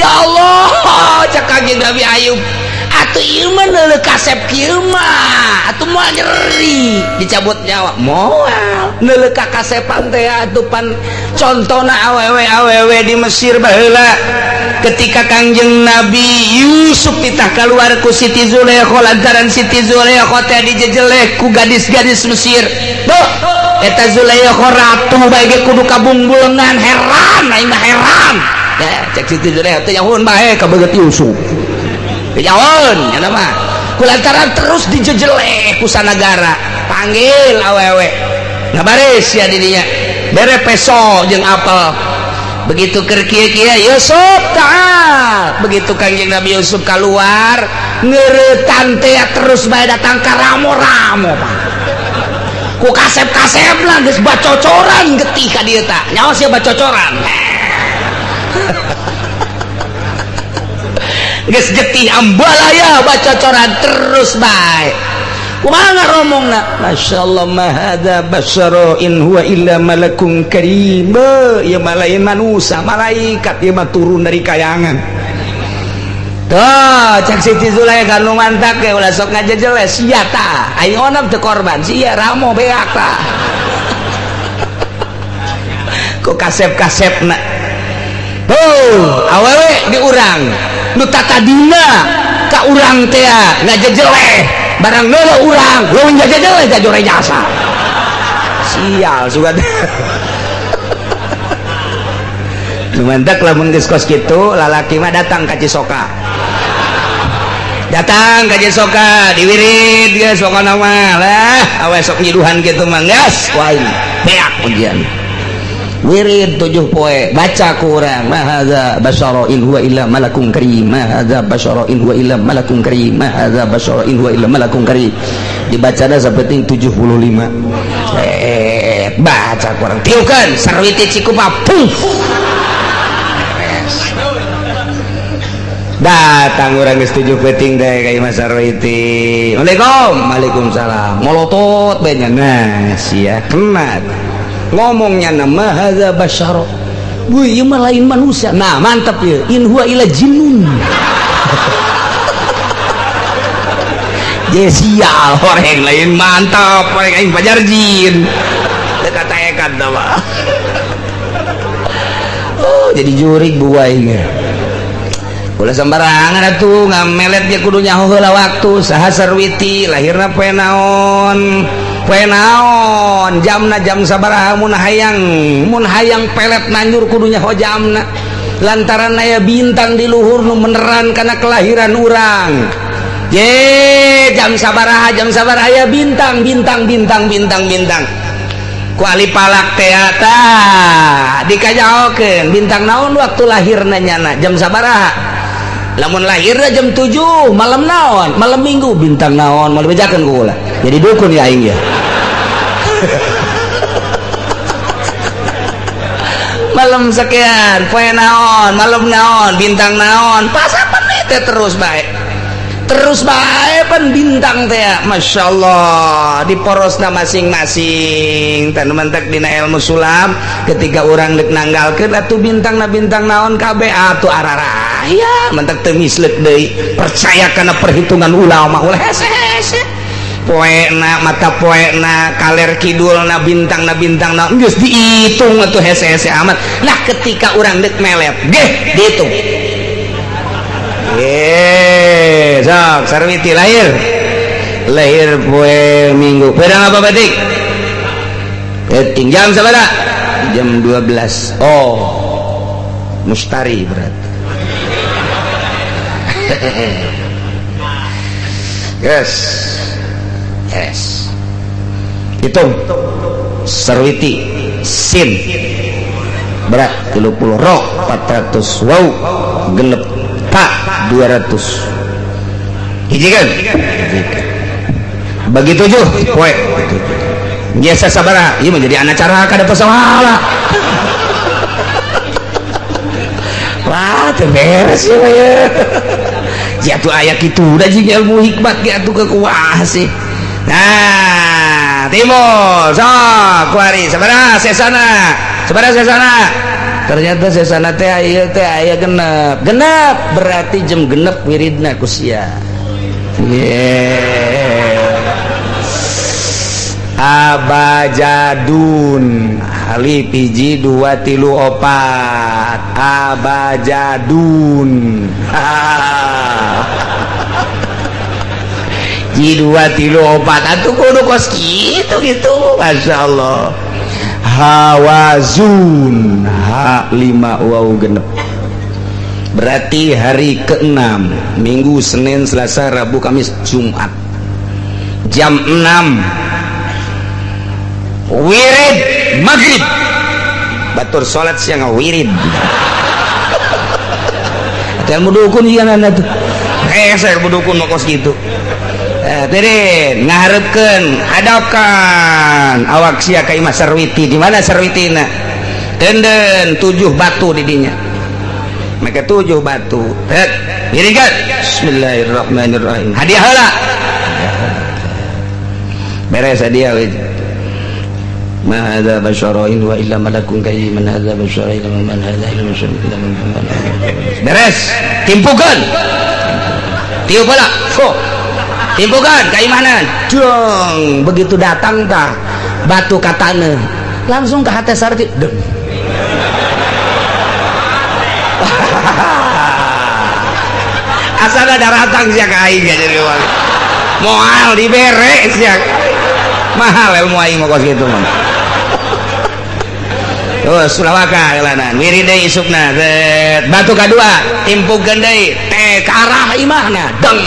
ya Allah cak Kangjeng Nabi Ayub atuh ieu mah neuleuh kasep kieu mah atuh moal nyeri dicabut nyawa moal neuleuh ka kasepan teh atuh pan contona awewe di Mesir baheula ketika Kangjeng Nabi Yusuf ditah keluar ku Siti Zulaikha lantaran Siti Zulaikha teh dijejeleh ku gadis-gadis Mesir tuh eta Zulaikha ratu bae ge kudu kabungbulengan heran aing mah heran ya cek Siti Zulaikha teh nyahoon bae ka beungeut Yusuf jauhan ya nama kulantaran terus dijejeleh ku sanagara panggil awewe ngabaris ya didinya bere peso jeung apel begitu keur kieu Yusuf taal begitu Kangjeng Nabi Yusuf keluar ngeuretan teh terus bae datang ka ramo-ramo Pak ku kasep-kasep lah geus bacocoran getih ka dieu tah nyaho sia bacocoran geus getih ambalaya bacocoran terus bae kumaha ngaromongna masyaallah ma hadza basyara in huwa illa malakun karim ieu mah lain manusia malaikat ieu mah turun dari kayangan tuh cek Siti Zulaikha nu mantak ge ulah sok ngajejeles sia tah aing onam teu korban sia ramo beak tah ku kasep-kasepna tuh awewe di urang nu tatadina ka urang teh ngajejeleh barang neuleuh urang leuwih ngajejeleh ka jore jasa sial sugan lumantak lamun geus kos kitu lalaki mah datang ka Cisoka diwirid geus pokona mah lah awe sok nyiduhan kitu mah geus wae beak ujian wirid 7 poe baca ku urang ma hadza basyara in huwa illa malakun karim ma hadza basyara in huwa illa malakun karim ma hadza basyara in huwa illa malakun karim dibacana sapenting 75 baca ku urang tiukeun sarwiti Cikupa puf datang urang geus 7 peuting teh ka Imam Sarwiti Waalaikumsalam molotot bae nya nah sia kena ngomongnya nama hadza basyara wih ieu mah lain manusia nah mantap ya in huwa illa jinnun sial orang lain mantap orang aing pajar jin teu kataekan tah mah oh jadi jurig buai ge ulah sembarangan atuh ngamelet ge kudu nyaho heula waktu saha Sarwiti lahirna poe naon jamna jam sabaraha mun hayang pelet nanjur kudu nyaho jamna lantaran aya bintang di luhur nu meneran kana kelahiran urang ye jam sabaraha aya bintang ku ali palak teh tah dikajaokeun bintang naon waktu lahirna nyana jam sabaraha lamun lahirna jam 7 malam naon malam minggu bintang naon mau dibejakeun ku ulah jadi dukun ya aing ya malam sekian poe naon malam naon bintang naon pasapan teh terus bae pan bintang teh masyaallah di porosna masing-masing tanu mentek dina ilmu sulam ketika urang deuk nanggalkeun atuh bintang naon kabeh atuh ararah ya mentek teu misleuk deui percaya kana perhitungan ulama ulah hese-hese poena mata poena kaler kidulna bintangna geus diitung atuh hese-hese amat nah ketika urang deuk melet geh diitung sok Sarwiti lahir poe Minggu pedang apa batik jam sabaraha jam 12 oh mustari berarti yes hitung Sarwiti sin berat 30 rok 400 wow genep tak 200 hiji kan bagi 7 poe biasa sabaraha ieu mah jadi anak cara kada pasawahala wah teu beres ya jatuh aya kitu da jeung ilmu hikmat ge atuh kekuah sih nah timur sok kuari sabaraha sesana ternyata sesana teh aya genep berarti jam genep wiridna ku sia. Abajadun alif hiji 2 3 4 abajadun ji 2 3 4 atuh kudu kos gitu Masya Allah. Hawazun ha 5 waw genep berarti hari ke-6 Minggu Senin Selasa Rabu Kamis Jumat jam 6 wirid maghrib batur sholat siang wirid dan mudukun juga nana tuh saya mudukun mau kos gitu tirin ngaharepkan hadapkan awak sia kai Mas Sarwiti di mana Sarwitina denden 7 batu di dinya mereka 7 batu wiridkan bismillahirrahmanirrahim hadiah heula beres hadiah ma hadza basyarain wa illa malakun karim man hadza basyarain man hadza illa masyarain beres timpukan tiup bala timpukan kaimanan dong begitu datang tah batu katana langsung ke hati Sarti deng asal ada ratang sia ka aing jadi moal dibere sia mahal ilmu aing mah kos kitu mah. Terus sulawaka kelanan wirid deui isukna batu kadua timpukeun deui teh ka arah imahna deng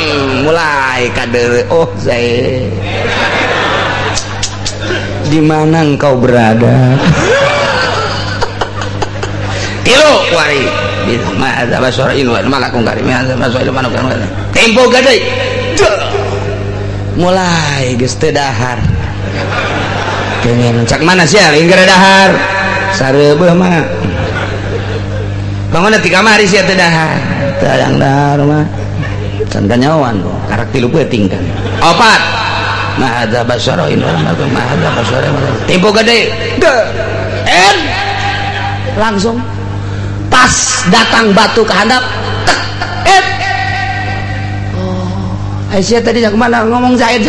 mulai kadeure oh saya di mana engkau berada tilu wari ma ada basyarain wa malakun karim ada basyarain manuk timpukeun deui mulai geus teu dahar pengen cak mana sia linggeur dahar sareubeuh mah bangunna ti kamari sia teu dahar tadang dahar mah can kanyawan karak 3 peuting kan 4 mah ada basyarain wa mah ada basyarain tempo gede langsung pas datang batu ke handap oh sia tadi jak mana ngomong Zaid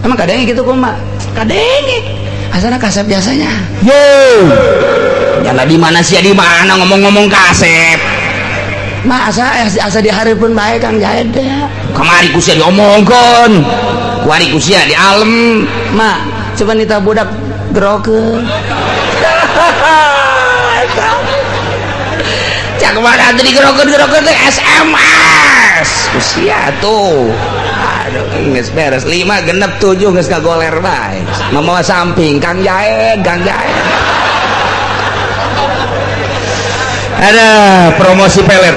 emang kadang gitu kok mak kadang asana kasep biasanya yo nyala di mana sih di mana ngomong-ngomong kasep mak asa dihareupeun bae Kang Jaed teh kamari ku sia diomongkeun ku ari ku sia di alem mak coba nita budak gerokeun cak mana teh digerokeun teh SMS ku sia tuh geus beres 5 genep 7 geus kagoler bae mamawa samping Kang Jaed ada promosi pelet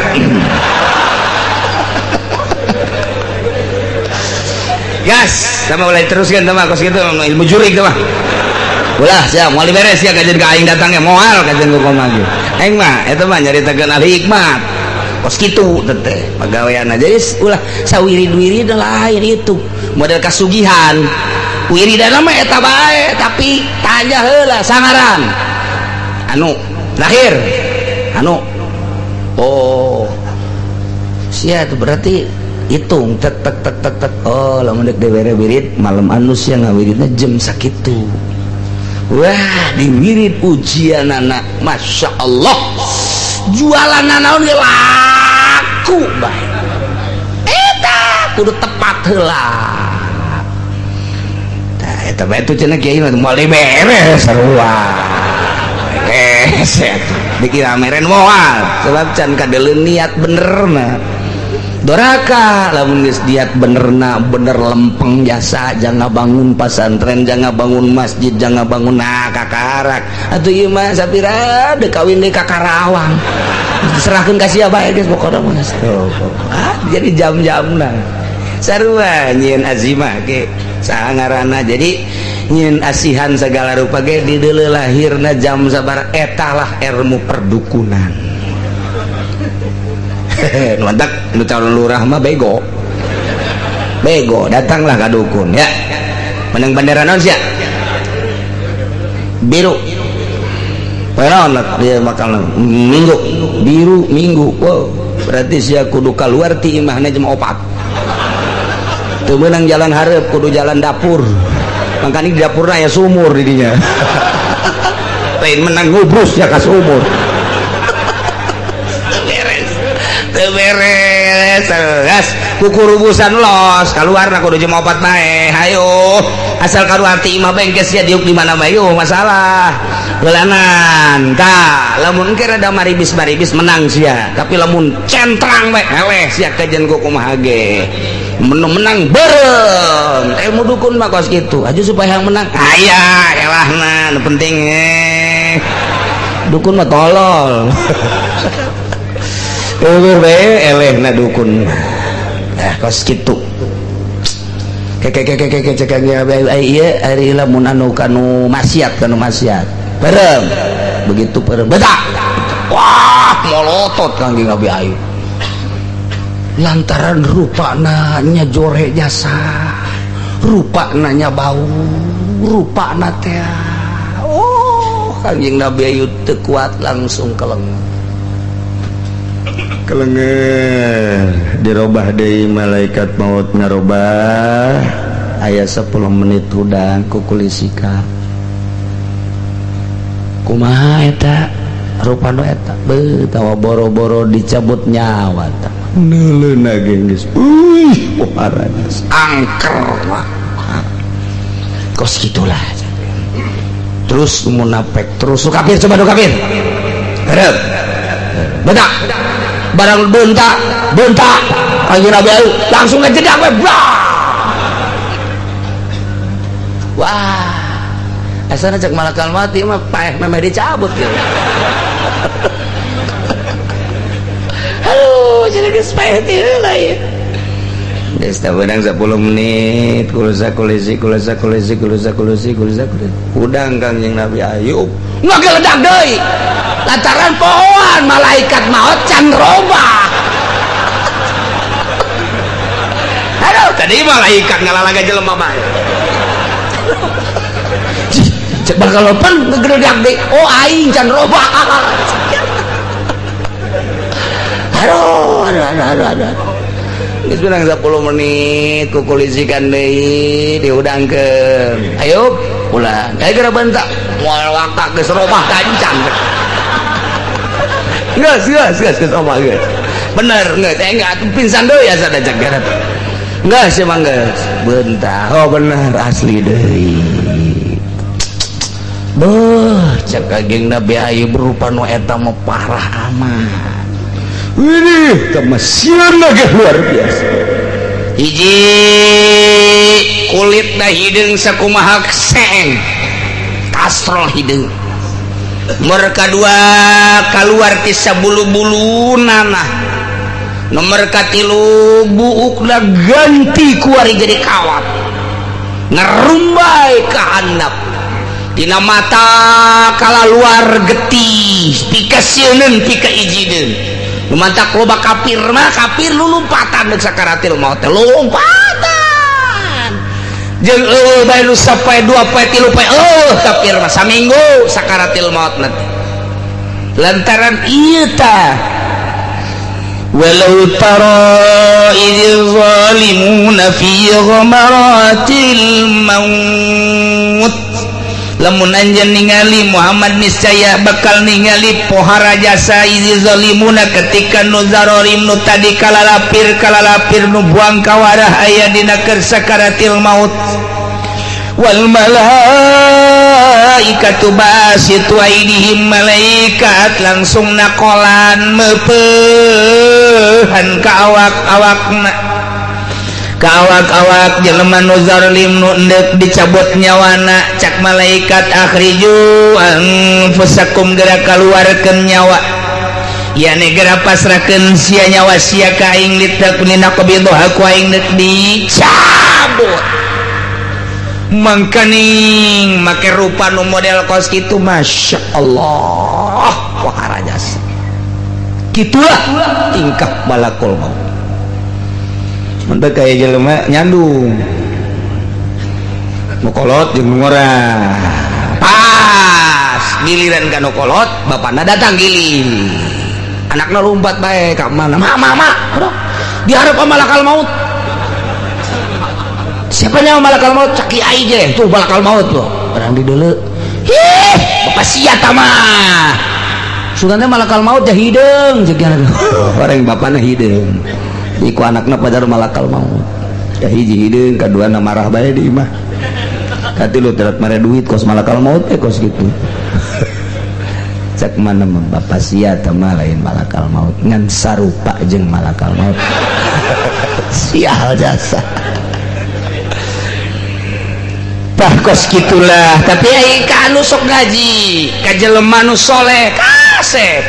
gas sama mulai teruskan sama kos gitu ilmu jurig mah ulah sia moal beres ya kajian ka aing datangnya moal kajian ku lagi aing mah eta mah nyaritakeun al hikmat kos kitu teh pagaweanna jadi ulah sawirid-wirid lain itu model kasugihan wiridana mah eta bae tapi tanya heula sangaran anu lahir anu oh sia itu berarti hitung tek oh lamun dek dewere wirid malam anu sia ngawiridna jam sakitu wah di wirid ujianana Masya Allah jualan naon ge laku bae eta kudu tepat heula tah eta bae tu cenah kiai mah moal beres sarua geus dikira meren moal sebab can kadeuleun niat benerna doraka lamun geus niat benerna bener lempeng jasa jangan bangun pasantren jangan bangun masjid jangan bangun kakarak atuh ieu mah sapira deuk kawin deui ka Karawang serahkeun ka sia bae geus pokona mah jadi jam-jamna sarua nyieun azimah ge saha ngaranna jadi nyieun asihan segala rupa ge di deuleu lahirna jam sabar etalah ilmu perdukunan nuantak nu calon lurah mah bego datanglah ka dukun ya menang bendera naon sia biru peronak dia makan minggu biru minggu. Wow, berarti sia kudu keluar ti imahna jam 4 teu meunang jalan hareup kudu jalan dapur makanya di dapurna ya sumur di dinya lain menang ngubrus ya ka sumur teu beres gas kukurubusan los keluar kudu jam 4 bae hayo asal karuar ti imah bengkes ya diuk di mana bae masalah belanan tah lamun keur ada maribis menang sia tapi lamun centrang bae eleh sia kajen ku kumaha ge menang berem mudukun mah kos kitu aja supaya yang menang aya elahna nu penting dukun mah tolol elehna dukun kos kitu cekangnya ieu ari lamun anu kanu maksiat berem begitu berem bedak wah molotot kangge Nabi Ayub lantaran rupana nya jore jasa rupana nya bau rupana teh kanjing Nabi Ayub teu kuat langsung kelengar dirobah deui malaikat maut ngarobah aya 10 menit hudang kukulisika kumaha eta rupana eta tawa boro-boro dicabut nyawa ta neuleuh geus poharanas angker kos gitulah terus munafik terus kafir coba do kafir hareup bedak barang bentak anjing Nabi Ayub langsung ngejedak we wah asana cek malakal mati mah paeh memeh dicabut ya jadi kesepayat lah ya desta benang 10 menit kulasa kulisi udang kanjing Nabi Ayub ngageledak deui lantaran pohon malaikat maut can robah aduh tadi malaikat ngalalaga jelema mah cek bakal lopan ngageledak deui oh aing can robah aduh geus benang 10 menit kukulisikan deui diudangkeun ayo ulah aya geura bentak moal wakak geus robah kancang geus omah geus bener geus enggak pinsan deui asa da cek garat geus emang geus bentak oh bener asli deui beuh cek kageng Nabi Ayub rupa nu eta mah parah amat. Wih, kemasian lagi luar biasa. Hiji kulit dah hideung sakumaha seng, kastrol hideung. Nomor kedua keluar ti sabulu-bulunana. Nomor katilu buukna ganti ku ari jadi kawat. Ngerumbai ka handap. Dina mata kala luar getih, pika sieun pika ijideun. Lumantak loba kafir mah kafir lumpatan deuk sakaratil maut teh lumpatan jeung bae nu sapoe 2 poe 3 poe kafir mah saminggu sakaratil maut nanti lantaran ieu tah walau tara idz zalimuna fi ghamaratil maut lamun anjeun ningali Muhammad niscaya bakal ningali pohara jasa izi zalimuna ketika nu zarorim nu tadi kalalapir nu buang kawarah aya dina keur sakaratil maut wal malaikatu basitu aidihim malaikat langsung nakolan meupehan ka awak-awakna kawak-awak jelema nu zalim nu endek dicabut nyawana cak malaikat akhriju anfusakum geura kaluarkeun nyawa ya negara pasrahkeun sia nyawa sia ka aing litaknina qabidha ku aing deuk dicabut mangkaning make rupa nu model kos kitu masyaallah pohara jasa kitulah tingkah balakul maut mentek kaya jelema nyandung mukolot jeung ngora pas giliran kanu kolot bapakna datang giling anakna lompat bae ka mana mama diharap sama malakal maut siapa yang malakal maut cak kiai je tuh malakal maut tuh orang di dulu bapak sia mah sugannya malakal maut jah hideung jeung orang bapakna hideung iku anakna pada malakal maut ya hiji hideung kaduana marah bae di imah katilu terat mare duit kos malakal maut kos gitu cak mana bapak sia mah lain malakal maut ngan sarupa jeung malakal maut sial jasa tah kos gitulah tapi ai ka anu sok ngaji ka jelema nu soleh kasep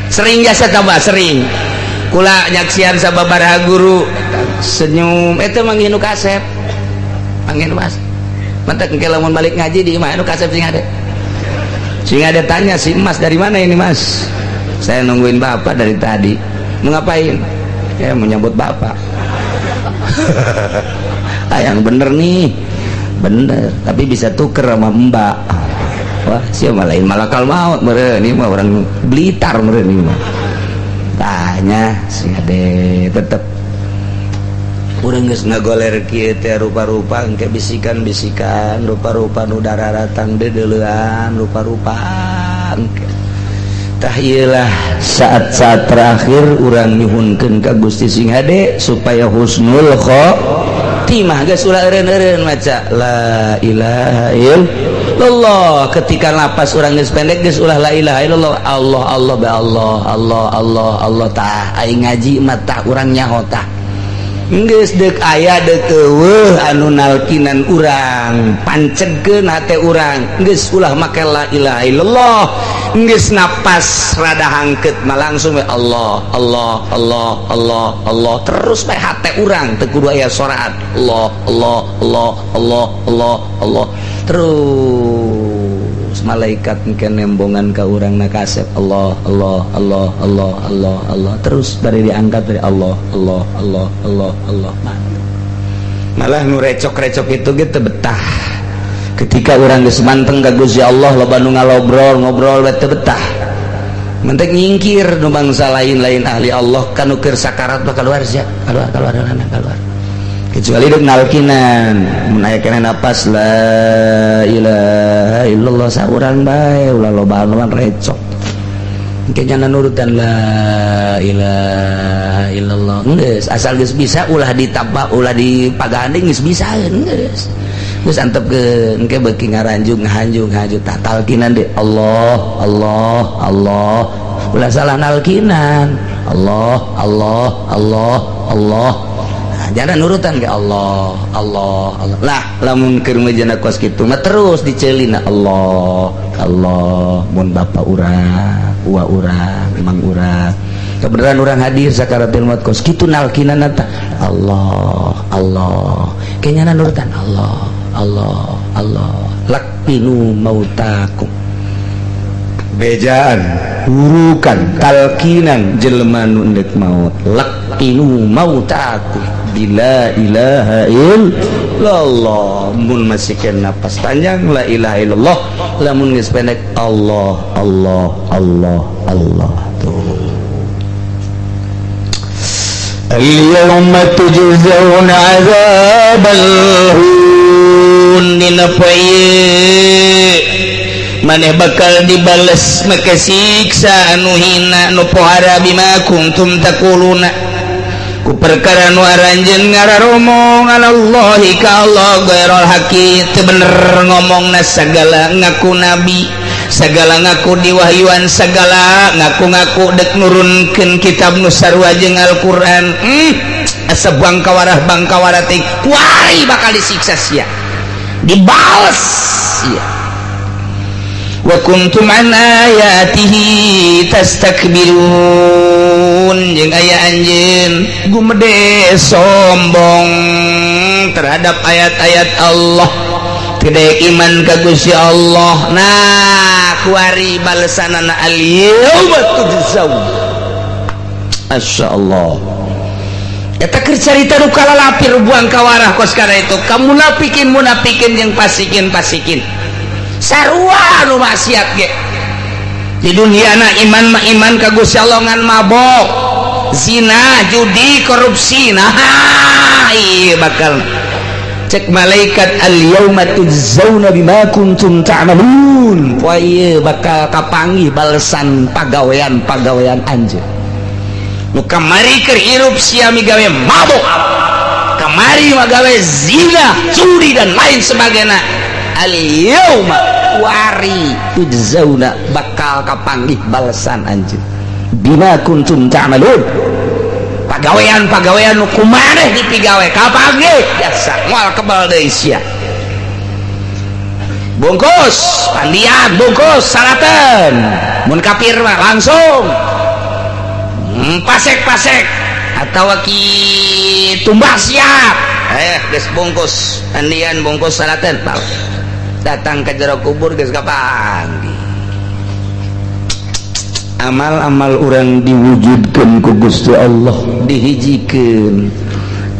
sering jasa tambah sering kula nyaksian sababaraha guru senyum eta manggih nu kasep manggih nu mas mantek engke lamun balik ngaji di imah nu kasep sing ada tanya si Mas dari mana ini Mas saya nungguin bapak dari tadi mau ngapain ya mau nyambut bapak yang bener nih bener tapi bisa tuker sama mbak wah siapa lain malakal maut meren ini mah orang Blitar meren ini mah tanya si ade tetep urang geus ngagoler kieu teh rupa-rupa engke bisikan-bisikan rupa-rupa nu dararatang dedeleuan rupa-rupa engke tah ieu lah saat-saat terakhir urang nyuhunkeun ka Gusti Sing Hade supaya husnul khotimah geus ulah eureun-eureun maca la ilaha illallah ketika napas urang geus pendek geus ulah la ilaha illallah Allah Allah ba Allah Allah Allah Allah tah aing ngaji mah tah urang nyaho tah geus deuk aya deuk eueuh anu nalkinan urang pancegkeun hate urang geus ulah make la ilaha illallah geus napas rada hangkeut mah langsung we Allah Allah Allah Allah Allah terus bae hate urang teu kudu aya soraat Allah Allah Allah Allah Allah Allah terus malaikat engke nembongan ka urang na kasep Allah Allah Allah Allah Allah Allah terus bari diangkat dari Allah Allah Allah Allah Allah malah nu recok-recok itu gitu betah ketika urang geus manteng ka Gusti Allah loba nu ngalobrol ngobrol we teu betah mentek nyingkir nu bangsa lain-lain ahli Allah kanu keur sakarat bakal keluar sia keluar kecuali dek nalkinan mun aya keneh napas la ilaha illallah saurang bae ulah lobaan recok engke nya nurutan la ilaha illallah geus asal geus bisa ulah ditabak ulah dipaganding geus bisa geus antepkeun engke beuki ngaranjung ngahanjung tah talkinan de Allah Allah Allah ulah salah nalkinan Allah Allah Allah Allah jangan nurutan ke Allah Allah Allah lah lamun keur mejana kos kitu mah terus diceulina Allah Allah mun bapak urang uwa urang imang urang kebenaran urang hadir sakaratul maut kos kitu nalkinana tah Allah Allah kenyana nurutan Allah Allah Allah lakinu mautakum bejaan hurukan talkinan jelema nu endek maut lakinu mautakum bila ilaha illallah mun masih kena napas panjang la ilaha illallah lamun geus pendek Allah Allah Allah Allah tuh al-yawma tujzauna 'adzabal hun dina poe maneh bakal dibales make siksa anu hina nu pohara bima kuntum taquluna ku perkara nu aranjeun ngararomongan Allahi ka Allah ghairul haqi teu bener ngomongna sagala ngaku nabi sagala ngaku diwahyuan sagala ngaku-ngaku dek nurunkeun kitab nu sarua jeung Al-Qur'an asa bangkawarah teh kuari bakal disiksa sia dibales sia wa kuntum an ayatihi tastakbirun jeung aya anjeun gumede sombong terhadap ayat-ayat Allah tidak iman ka Gusti Allah nah kuari balesanana al-yauma tujzaun masyaallah eta keur carita nu kalalapir buang kawarah kos kana itu kamu munafikin jeung pasikin sarua nu maksiat ge di duniana iman mah iman ka Gusti Allah ngan mabok zina judi korupsi nah ieu bakal cek malaikat al yauma tujzauna bima kuntum ta'malun poe ieu bakal kapanggih balesan pagawean anjeun nu kamari keur hirup sia migawe mabok kamari magawe zina judi dan lain sebagainya al yauma wari tujzauna bakal kapanggih balesan anjeun bima kuntum ta'malun pagawean nu kumaneh dipigawe kapanggih biasa moal kebal deui sia bungkus pandian bungkus saraten mun kafir mah langsung pasek atau ki tumbas siap geus bungkus pandian bungkus saraten datang ke jero kubur geus kapanggih amal-amal orang diwujudkan ku Gusti Allah dihijikeun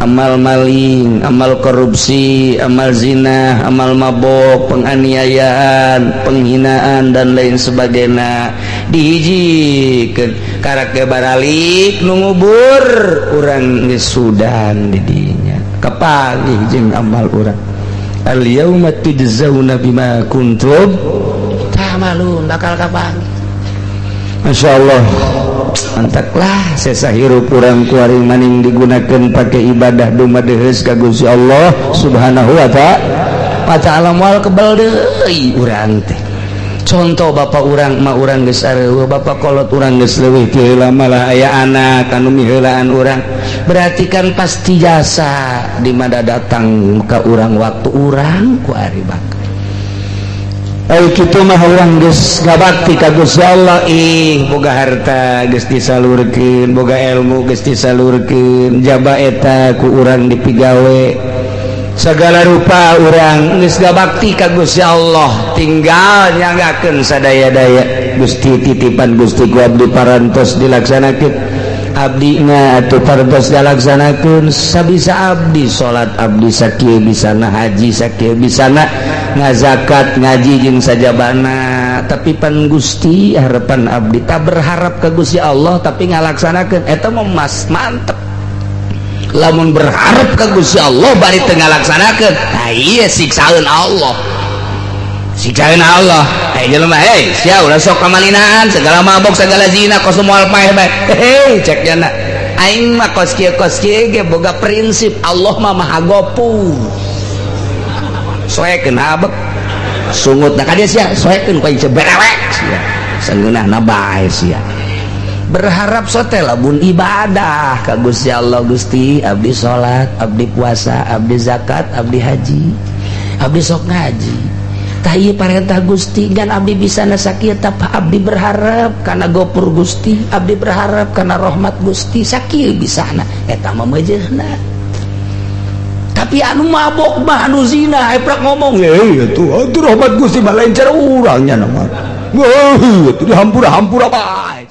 amal maling, amal korupsi, amal zina, amal mabok, penganiayaan, penghinaan dan lain sebagainya dihijikeun karake baralik nu ngubur urang geus sudan di dinya kapanggih jeung amal urang al yauma tujzauna bima kuntum ta'malun bakal kapanggih. Masya Allah mantaklah sesa hirup urang kuaring maning digunakan pakai ibadah dumadeheus ka Gusti Allah subhanahu wa ta'ala moal kebal deui urang teh contoh bapak urang mah urang geus areueuh bapak kolot urang geus leuwih ti heula malah aya anak anu miheulaan urang berarti kan pasti jasa di mana datang ka urang waktu urang kuari bakal ayo kitu mah urang geus ngabakti ka Gusti Allah boga harta geus disalurkeun boga ilmu geus disalurkeun jaba eta ku urang dipigawe segala rupa urang geus ngabakti ka Gusti Allah tinggal nyanggakeun sadaya-daya Gusti titipan Gusti ku abdi parantos dilaksanakeun abdi na atuh parantos dilaksanakeun sabisa abdi salat abdi sakieu bisana haji sakieu bisana ngazakat ngaji jeung sajabana tapi pan Gusti harapan abdi tak berharap ke Gusti Allah tapi ngalaksanakeun eta mah mas mantep lamun berharap ke Gusti Allah bari teu ngalaksanakeun nah ieu siksaeun Allah jelema sia ulah sok kamalinaan segala mabok segala zina kos moal paeh bae cek jana aing mah kos kieu ge boga prinsip Allah mah maha gopu soekeun habek sungutna ka dieu sia soekeun ku ceberewek sia sangeunahna bae sia berharap sote lamun ibadah ka Gusti Allah Gusti abdi salat abdi puasa abdi zakat abdi haji abdi sok ngaji tah ieu parentah Gusti ngan abdi bisana sakieu tah abdi berharap kana gopur Gusti abdi berharap kana rahmat Gusti sakieu bisana eta mah meujeuhna tapi anu mabok mah anu zina eprak ngomong atuh rahmat Gusti mah lain cara urangnya nama atuh dihampura-hampura bae